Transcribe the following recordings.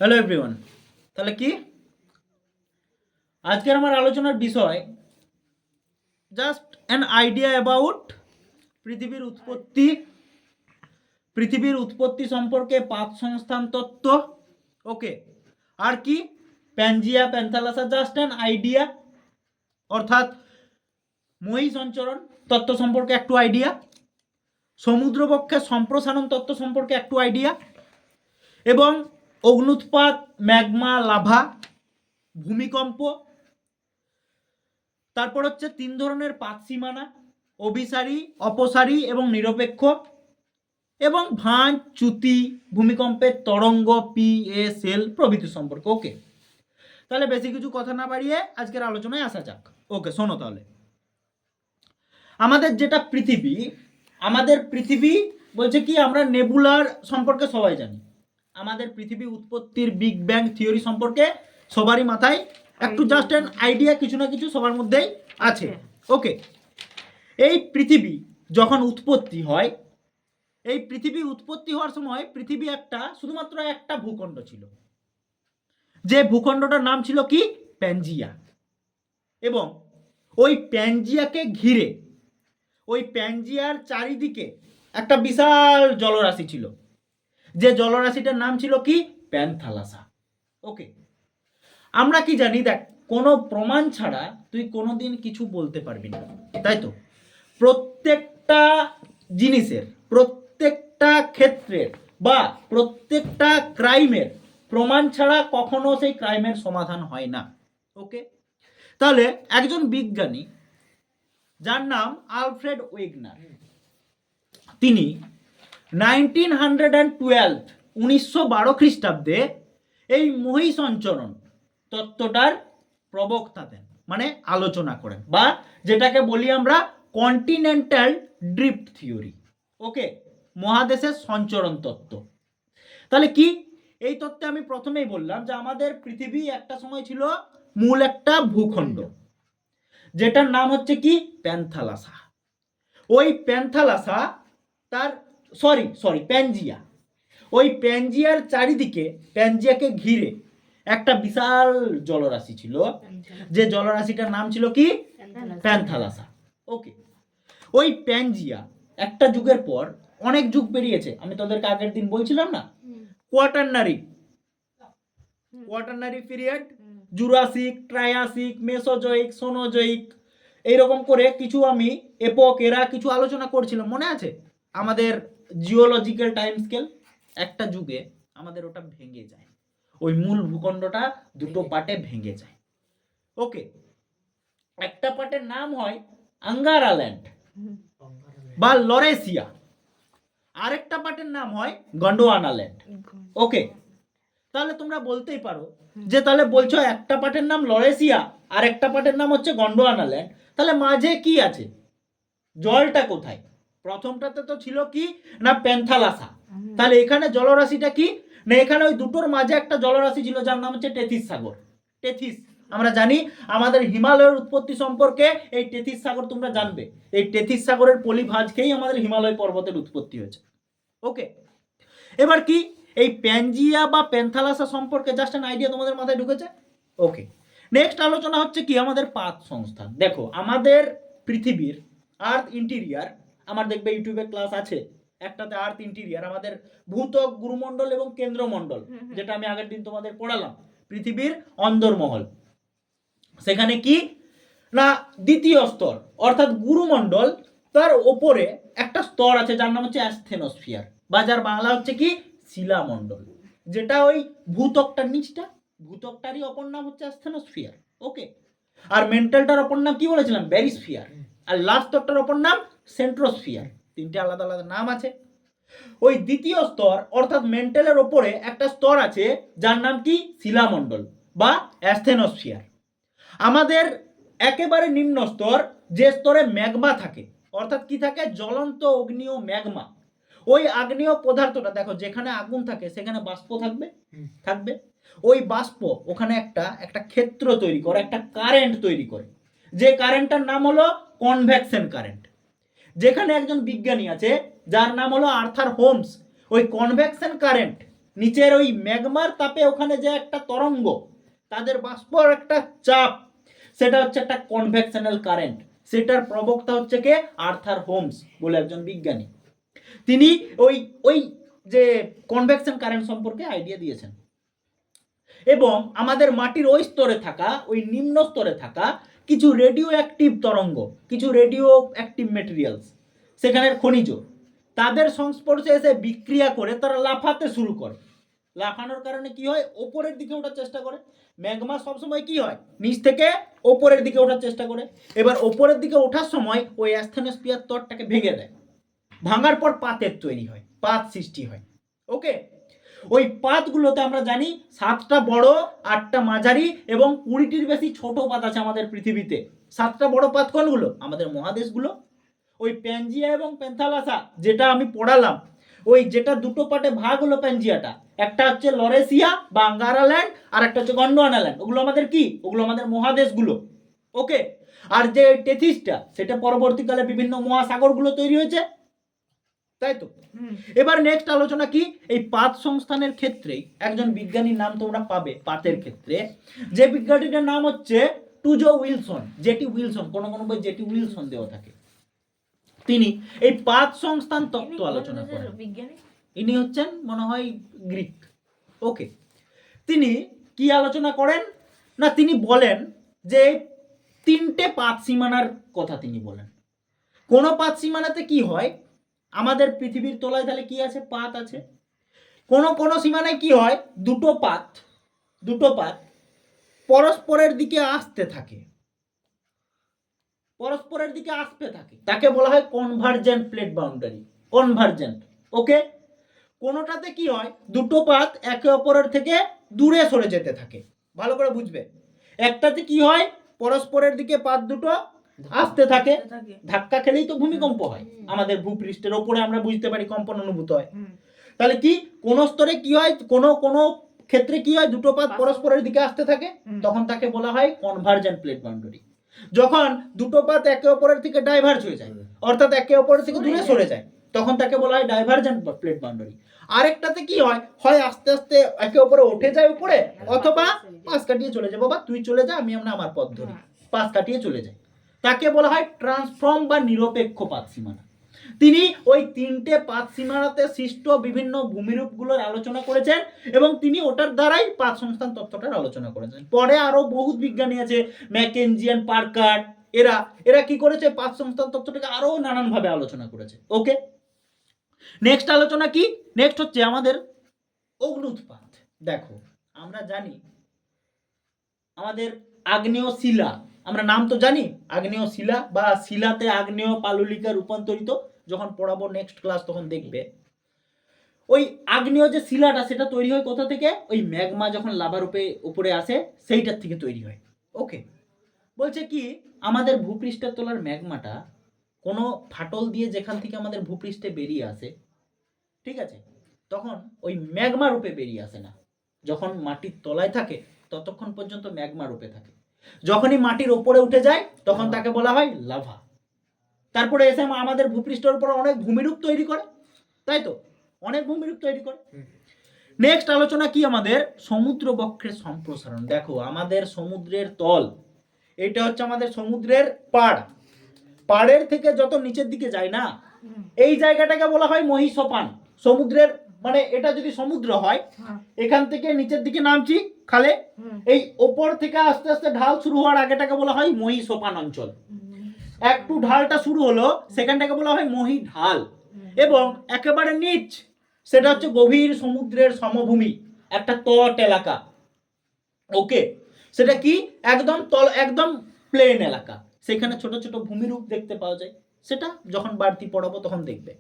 Hello everyone, তাহলে কি আজকের আমার আলোচনার বিষয় জাস্ট অ্যান আইডিয়া অ্যাবাউট পৃথিবীর উৎপত্তি সম্পর্কে পাত সংস্থান তত্ত্ব। ওকে, আর কি Pangaea Panthalassa, just an idea, অর্থাৎ মহিসঞ্চরণ তত্ত্ব সম্পর্কে একটু আইডিয়া, সমুদ্রবক্ষের সম্প্রসারণ তত্ত্ব সম্পর্কে একটু আইডিয়া, এবং অগ্নুৎপাত, ম্যাগমা, লাভা, ভূমিকম্প, তারপর হচ্ছে 3 ধরনের পাত সীমানা, অভিসারী, অপসারী এবং নিরপেক্ষ, এবং ভাঁজ, চ্যুতি, ভূমিকম্পের তরঙ্গ, PSL প্রভৃতি সম্পর্কে। ওকে, তাহলে বেশি কিছু কথা না বাড়িয়ে আজকের আলোচনায় আসা যাক। ওকে, শোনো তাহলে। আমাদের যেটা পৃথিবী বলছে কি, আমরা নেবুলার সম্পর্কে সবাই জানি। আমাদের পৃথিবী উৎপত্তির বিগ ব্যাং থিওরি সম্পর্কে সবারই মাথায় একটু জাস্ট অ্যান আইডিয়া কিছু না কিছু সবার মধ্যেই আছে। ওকে, এই পৃথিবী যখন উৎপত্তি হয়, এই পৃথিবী উৎপত্তি হওয়ার সময় পৃথিবী শুধুমাত্র একটা ভূখণ্ড ছিল, যে ভূখণ্ডটার নাম ছিল কি, প্যানজিয়া। এবং ওই প্যানজিয়াকে ঘিরে, ওই প্যানজিয়ার চারিদিকে একটা বিশাল জলরাশি ছিল, যে জলরাশিটার নাম ছিল কি, প্যানথালাসা। ওকে, আমরা কি জানি, দেখ, কোনো প্রমাণ ছাড়া তুই কোনোদিন কিছু বলতে পারবি না, তাই তো? প্রত্যেকটা জিনিসের, প্রত্যেকটা ক্ষেত্রের বা প্রত্যেকটা ক্রাইমের প্রমাণ ছাড়া কখনো সেই ক্রাইমের সমাধান হয় না। ওকে, তাহলে একজন বিজ্ঞানী যার নাম আলফ্রেড ওয়েগনার, তিনি 1912 খ্রিস্টাব্দে এই মহিসঞ্চরণ তত্ত্বটার প্রবক্তা দেন, মানে আলোচনা করেন, বা যেটাকে বলি আমরা কন্টিনেন্টাল ড্রিফট থিওরি। ওকে, মহাদেশের সঞ্চরণ তত্ত্ব। তাহলে কি, এই তত্ত্বে আমি প্রথমেই বললাম যে আমাদের পৃথিবী একটা সময় ছিল মূল একটা ভূখণ্ড, যেটার নাম হচ্ছে কি, প্যানথালাসা। ওই প্যানথালাসা প্যানজিয়া, ওই প্যানজিয়ার চারিদিকে, প্যানজিয়াকে ঘিরে একটা বিশাল জলরাশি ছিল, যে জলরাশিটার নাম ছিল কি, প্যানথালাসা। ওকে, ওই প্যানজিয়া একটা যুগের পর অনেক যুগ পেরিয়েছে। আমি তোদেরকে আগের দিন বলছিলাম না, কোয়াটারনারি পিরিয়ড, জুরাসিক, ট্রায়াসিক, মেসোজোইক, সোনোজোইক, এইরকম করে কিছু আমি এপক এরা কিছু আলোচনা করছিলাম, মনে আছে? আমাদের জিওলজিক্যাল টাইম স্কেল, একটা যুগে আমাদের ওটা ভেঙে যায়, ওই মূল ভূখণ্ডটা দুটো পার্টে ভেঙে যায়। ওকে, একটা পার্টের নাম হয় আঙ্গারাল্যান্ড বা লরেসিয়া, আরেকটা পার্টের নাম হয় গন্ডোয়ানাল্যান্ড। ওকে, তাহলে তোমরা বলতেই পারো যে তাহলে বলছো একটা পার্টের নাম লরেসিয়া আর একটা পার্টের নাম হচ্ছে গন্ডোয়ানাল্যান্ড, তাহলে মাঝে কি আছে? জলটা কোথায়? প্রথমটাতে তো ছিল কি না, প্যানথালাসা। তাহলে এখানে জলরাশিটা কি না, এখানে ওই দুটোর মাঝে একটা জলরাশি ছিল যার নাম হচ্ছে টেথিস সাগর। টেথিস, আমরা জানি আমাদের হিমালয়ের উৎপত্তি সম্পর্কে এই টেথিস সাগর তোমরা জানবে। এই টেথিস সাগরের পলিভাজ খেয়েই আমাদের হিমালয় পর্বতের উৎপত্তি হয়েছে। ওকে, এবার কি, এই প্যানজিয়া বা প্যানথালাসা সম্পর্কে জাস্ট একটা আইডিয়া তোমাদের মাথায় ঢুকেছে? ওকে, নেক্সট আলোচনা হচ্ছে কি, আমাদের পাত সংস্থান। দেখো, আমাদের পৃথিবীর আর্থ ইন্টেরিয়ার, আমার দেখবে ইউটিউবে ক্লাস আছে, একটাতে আর্থ ইন্টেরিয়ার, আমাদের ভূত্বক, গুরুমণ্ডল এবং কেন্দ্রমণ্ডল, যেটা আমি আগের দিন তোমাদের পড়ালাম, পৃথিবীর অন্দরমহল। সেখানে কি না, দ্বিতীয় স্তর অর্থাৎ গুরুমণ্ডল, তার ওপরে একটা স্তর আছে যার নাম হচ্ছে অ্যাসথেনোস্ফিয়ার, বা যার বাংলা হচ্ছে কি, শিলামণ্ডল, যেটা ওই ভূত্বকটার নিচটা, ভূত্বকটারই অপর নাম হচ্ছে অ্যাসথেনোস্ফিয়ার। ওকে, আর মেন্টালটার অপর নাম কি বলেছিলাম, ব্যারিস্ফিয়ার, আর লাস্ট স্তরটার অপর নাম সেন্ট্রোস্ফিয়ার। তিনটে আলাদা আলাদা নাম আছে। ওই দ্বিতীয় স্তর অর্থাৎ মেন্টালের ওপরে একটা স্তর আছে যার নাম কি, শিলামণ্ডল বা অ্যাসথেনোস্ফিয়ার। আমাদের একেবারে নিম্ন স্তর, যে স্তরে ম্যাগমা থাকে, অর্থাৎ কি থাকে, জ্বলন্ত অগ্নিয় ম্যাগমা। ওই আগ্নেয় পদার্থটা, দেখো, যেখানে আগুন থাকে সেখানে বাষ্প থাকবে। ওই বাষ্প ওখানে একটা ক্ষেত্র তৈরি করে, একটা কারেন্ট তৈরি করে, যে কারেন্টটার নাম হলো কনভেকশন কারেন্ট। যেখানে একজন বিজ্ঞানী আছে যার নাম হলো আর্থার হোমস, ওই কনভেকশন কারেন্ট নিচের ওই ম্যাগমার তাপে ওখানে যে একটা তরঙ্গ, তাদের বাষ্পর একটা চাপ, সেটা হচ্ছে একটা কনভেকশনাল কারেন্ট। সেটার প্রবক্তা হচ্ছে কে? আর্থার হোমস বলে একজন বিজ্ঞানী। তিনি ওই ওই যে কনভেকশন কারেন্ট সম্পর্কে আইডিয়া দিয়েছেন। এবং আমাদের মাটির ওই স্তরে থাকা, ওই নিম্ন স্তরে থাকা কিছু রেডিও অ্যাক্টিভ তরঙ্গ, কিছু রেডিও অ্যাক্টিভ মেটেরিয়ালস, সেখানের খনিজ, তাদের সংস্পর্শে এসে বিক্রিয়া করে তারা লাফাতে শুরু করে। লাফানোর কারণে কি হয়? ওপরের দিকে ওঠার চেষ্টা করে। ম্যাগমা সবসময় কি হয়? নিচ থেকে ওপরের দিকে ওঠার চেষ্টা করে। এবার ওপরের দিকে ওঠার সময় ওই অ্যাস্থেনোস্ফিয়ার স্তরটাকে ভেঙে দেয়। ভাঙার পর পাতের তৈরি হয়, পাত সৃষ্টি হয়। ওকে, ওই পাতগুলোতে আমরা জানি 7টা বড়, 8টা মাঝারি এবং 20টির বেশি ছোট পাত আছে আমাদের পৃথিবীতে। 7টা বড় পাত কোনগুলো? আমাদের মহাদেশগুলো। ওই প্যানজিয়া এবং প্যান্থালাসা যেটা আমি পড়ালাম, ওই যেটা দুটো পার্টে ভাগ হলো প্যানজিয়াটা, একটা হচ্ছে লরেসিয়া বা আঙ্গারাল্যান্ড, আর একটা হচ্ছে গন্ডোয়ানাল্যান্ড। ওগুলো আমাদের কি? ওগুলো আমাদের মহাদেশগুলো। ওকে, আর যে টেথিসটা, সেটা পরবর্তীকালে বিভিন্ন মহাসাগরগুলো তৈরি হয়েছে, তাই তো। এবার নেক্সট আলোচনা কি? এই পাত সংস্থানের ক্ষেত্রেই একজন বিজ্ঞানীর নাম তোমরা পাবে পাতের ক্ষেত্রে, যে বিজ্ঞানীটার নাম হচ্ছে টুজো উইলসন, জেটি উইলসন, কোন কোন বই জেটি উইলসন দেওয়া থাকে। তিনি এই পাত সংস্থান তত্ত্ব আলোচনা করেন। ইনি হচ্ছেন মনে হয় গ্রিক। ওকে, তিনি কি আলোচনা করেন না, তিনি বলেন যে 3টে পাত সীমানার কথা তিনি বলেন। কোন পাত সীমানাতে কি হয়? আমাদের পৃথিবীর তলায় তাহলে কি আছে? পাত আছে। কোন কোন সীমানায় কি হয়? দুটো পাত পরস্পরের দিকে আসতে থাকে, পরস্পরের দিকে আসতে থাকে, তাকে বলা হয় কনভার্জেন্ট প্লেট বাউন্ডারি। কনভার্জেন্ট। ওকে, কোনটাতে কি হয়? দুটো পাত একে অপরের থেকে দূরে সরে যেতে থাকে। ভালো করে বুঝবে। একটাতে কি হয়? পরস্পরের দিকে পাত দুটো আসতে থাকে, ধাক্কা খেলেই তো ভূমিকম্প হয় আমাদের ভূপৃষ্ঠের ওপরে, আমরা বুঝতে পারি, কম্পন অনুভূত হয়। তাহলে কি কোন স্তরে কি হয়? কোন ক্ষেত্রে কি হয়? দুটো পাত পরস্পরের দিকে আসতে থাকে, তখন তাকে বলা হয় কনভার্জেন্ট প্লেট বাউন্ডারি। যখন দুটো পাত একে অপরের থেকে ডাইভার্জ হয়ে যায়, অর্থাৎ একে অপরের থেকে দূরে সরে যায়, তখন তাকে বলা হয় ডাইভার্জেন্ট প্লেট বাউন্ডারি। আরেকটাতে কি হয়? হয় আস্তে আস্তে একে অপরে উঠে যায় উপরে, অথবা পাশ কাটিয়ে চলে যায়। বাবা তুই চলে যা, আমি আমার পথ ধরি, পাশ কাটিয়ে চলে যায়। তাকে বলা হয় ট্রান্সফর্ম বা নিরপেক্ষ পাত সীমানা। তিনি ওই 3টে পাত সীমানাতে সৃষ্ট বিভিন্ন ভূমিরূপগুলোর আলোচনা করেছেন এবং তিনি ওটার দ্বারাই পাত সংস্থান তত্ত্বটার আলোচনা করেছেন। পরে আরো বহুত বিজ্ঞানী আছে, ম্যাকেনজিয়ান, পার্কার, এরা কি করেছে? পাত সংস্থান তত্ত্বটাকে আরো নানানভাবে আলোচনা করেছে। ওকে, নেক্সট আলোচনা কি? নেক্সট হচ্ছে আমাদের অগ্ন্যুৎপাত। দেখো, আমরা জানি আমাদের আগ্নেয় শিলা, আমরা নাম তো জানি, আগ্নেয় শিলা বা শিলাতে আগ্নেয় পাললিকা রূপান্তরিত। যখন পড়াবো নেক্সট ক্লাস তখন দেখবে। ওই আগ্নেয় যে শিলাটা, সেটা তৈরি হয় কোথা থেকে? ওই ম্যাগমা যখন লাভার উপরে আসে, সেইটার থেকে তৈরি হয়। ওকে, বলছে কি আমাদের ভূপৃষ্ঠের তলার ম্যাগমাটা কোনো ফাটল দিয়ে যেখান থেকে আমাদের ভূপৃষ্ঠে বেরিয়ে আসে, ঠিক আছে, তখন ওই ম্যাগমা রূপে বেরিয়ে আসে না। যখন মাটির তলায় থাকে ততক্ষণ পর্যন্ত ম্যাগমা রূপে থাকে। যখনই মাটির ওপরে উঠে যায় তখন তাকে বলা হয় লাভা। তারপরে এসে আমাদের ভূপৃষ্ঠের উপর অনেক ভূমিরূপ তৈরি করে, তাই তো, অনেক ভূমিরূপ তৈরি করে। নেক্সট আলোচনা কি? আমাদের সমুদ্র বক্ষের সম্প্রসারণ। দেখো, আমাদের সমুদ্রের তল, এটা হচ্ছে আমাদের সমুদ্রের পাড়। পাড়ের থেকে যত নিচের দিকে যায় না, এই জায়গাটাকে বলা হয় মহীসোপান। সমুদ্রের মানে এটা যদি সমুদ্র হয়, এখান থেকে নিচের দিকে নামছি খালে, এই ওপর থেকে আস্তে আস্তে ঢাল শুরু হওয়ার আগেটাকে বলা হয় মহীসোপান অঞ্চল। একটু ঢালটা শুরু হলো, সেখানটাকে বলা হয় মহী ঢাল। এবং একেবারে নিচ, সেটা হচ্ছে গভীর সমুদ্রের সমভূমি, একটা তট এলাকা। ওকে, সেটা কি? একদম প্লেন এলাকা, সেখানে ছোট ছোট ভূমিরূপ দেখতে পাওয়া যায়। সেটা যখন বাড়তি পড়াবো তখন দেখবে।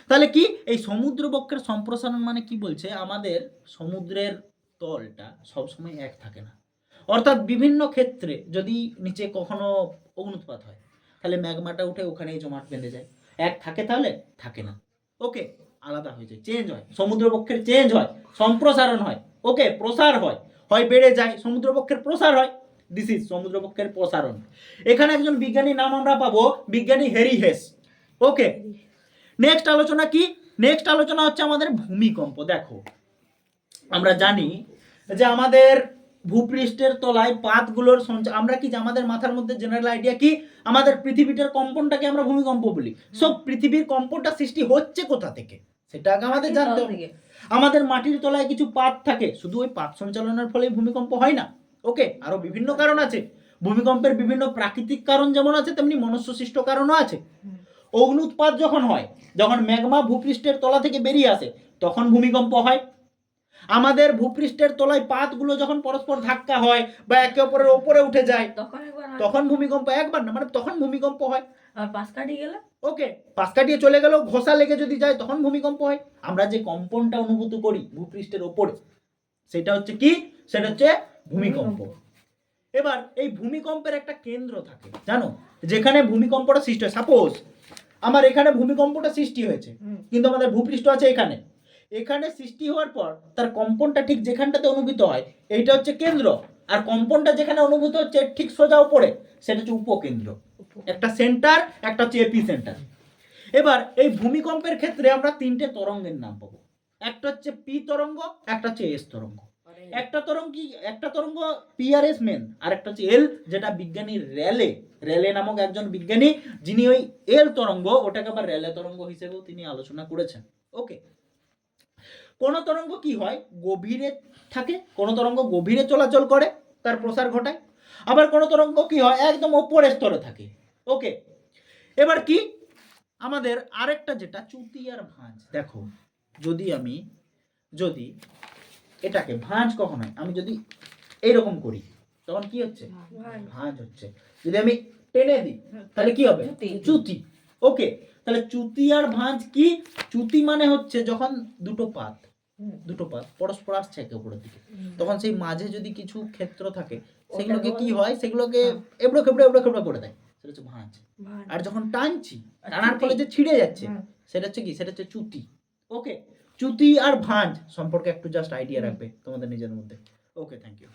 তাহলে কি এই সমুদ্র বক্ষের সম্প্রসারণ মানে কি বলছে? আমাদের সমুদ্রের তলটা সবসময় এক থাকে না, অর্থাৎ বিভিন্ন ক্ষেত্রে যদি নিচে কখনো অগ্ন্যুৎপাত হয়, তাহলে ম্যাগমাটা উঠে ওখানেই জমাট বেঁধে যায়। এক থাকে, তাহলে থাকে না। ওকে, আলাদা হয়ে যায়, চেঞ্জ হয়, সমুদ্রবক্ষের চেঞ্জ হয়, সম্প্রসারণ হয়। ওকে, প্রসার হয়, হয় বেড়ে যায়, সমুদ্রবক্ষের প্রসার হয়। দিস ইজ সমুদ্রবক্ষের প্রসারণ। এখানে একজন বিজ্ঞানীর নাম আমরা পাবো, বিজ্ঞানী হ্যারি হেস। ওকে, নেক্সট আলোচনা কি? নেক্সট আলোচনা হচ্ছে আমাদের ভূমিকম্প। দেখো, আমরা জানি যে আমাদের ভূপৃষ্ঠের তলায় পাতগুলোর সঞ্চার, আমরা কি যে আমাদের মাথার মধ্যে জেনারেল আইডিয়া কি আমাদের পৃথিবীটার কম্পনটাকে আমরা ভূমিকম্প বলি। সব পৃথিবীর কম্পনটা সৃষ্টি হচ্ছে কোথা থেকে সেটা আগে আমাদের জানতে হবে। আমাদের মাটির তলায় কিছু পাত থাকে, শুধু ওই পাত সঞ্চালনের ফলেই ভূমিকম্প হয় না। ওকে, আরো বিভিন্ন কারণ আছে। ভূমিকম্পের বিভিন্ন প্রাকৃতিক কারণ যেমন আছে, তেমনি মনুষ্য সৃষ্ট কারণও আছে। অগ্নুৎপাত যখন হয়, যখন ম্যাগমা ভূপৃষ্ঠের তলা থেকে বেরিয়ে আসে, তখন ভূমিকম্প হয়। আমাদের ভূপৃষ্ঠের তলায় পাতগুলো যখন পরস্পর ধাক্কা হয় বা একে অপরের উপরে উঠে যায়, তখন ভূমিকম্প। একবার না, মানে তখন ভূমিকম্প হয়। আর পাশ কাটিয়ে গেলে, ওকে, পাশ কাটিয়ে চলে গেলেও ঘষা লেগে যদি যায়, তখন ভূমিকম্প হয়। আমরা যে কম্পনটা অনুভূত করি ভূপৃষ্ঠের ওপরে, সেটা হচ্ছে কি, সেটা হচ্ছে ভূমিকম্প। এবার এই ভূমিকম্পের একটা কেন্দ্র থাকে, জানো, যেখানে ভূমিকম্পটা সৃষ্টি হয়। সাপোজ আমার এখানে ভূমিকম্পটা সৃষ্টি হয়েছে, কিন্তু আমাদের ভূপৃষ্ঠ আছে এখানে। এখানে সৃষ্টি হওয়ার পর তার কম্পনটা ঠিক যেখানটাতে অনুভূত হয়, এইটা হচ্ছে কেন্দ্র। আর কম্পনটা যেখানে অনুভূত হচ্ছে ঠিক সোজা উপরে, সেটা হচ্ছে উপকেন্দ্র। একটা সেন্টার, একটা হচ্ছে এপি সেন্টার। এবার এই ভূমিকম্পের ক্ষেত্রে আমরা তিনটে তরঙ্গের নাম পাবো। একটা হচ্ছে পি তরঙ্গ, একটা হচ্ছে এস তরঙ্গ। একটা তরঙ্গ পি আর এস মেন, আর একটা হচ্ছে এল, যেটা বিজ্ঞানী রেলে নামক একজন বিজ্ঞানী, যিনি ওই এল তরঙ্গ, ওটাকে আবার রেলে তরঙ্গ হিসেবেও তিনি আলোচনা করেছেন। ওকে, কোন তরঙ্গ কি হয়, গভীরে থাকে, কোন তরঙ্গ গভীরে চলাচল করে, তার প্রসার ঘটায়। আবার কোন তরঙ্গ কি হয়, একদম ওপরের স্তরে থাকে। ওকে, এবার কি আমাদের আরেকটা যেটা চ্যুতি আর ভাঁজ। দেখো, যদি এটাকে ভাঁজ কখন হয়, আমি যদি এইরকম করি তখন কি হচ্ছে, ভাঁজ হচ্ছে। যদি আমি টেনে দিই তাহলে কি হবে, চ্যুতি। ওকে, তাহলে চ্যুতি আর ভাঁজ কি? চ্যুতি মানে হচ্ছে যখন দুটো পাত পরস্পর আসছে একে অপরের দিকে, তখন সেই মাঝে যদি কিছু ক্ষেত্র থাকে, সেগুলোকে কি হয়, সেগুলোকে এবড়ো খেবড়ো করে দেয়, সেটা হচ্ছে ভাঁজ। আর যখন টানার ফলে যে ছিঁড়ে যাচ্ছে, সেটা হচ্ছে কি, সেটা হচ্ছে চ্যুতি। ওকে, চ্যুতি আর ভাঁজ সম্পর্কে একটু জাস্ট আইডিয়া রাখবে তোমাদের নিজের মধ্যে। ওকে, থ্যাংক ইউ।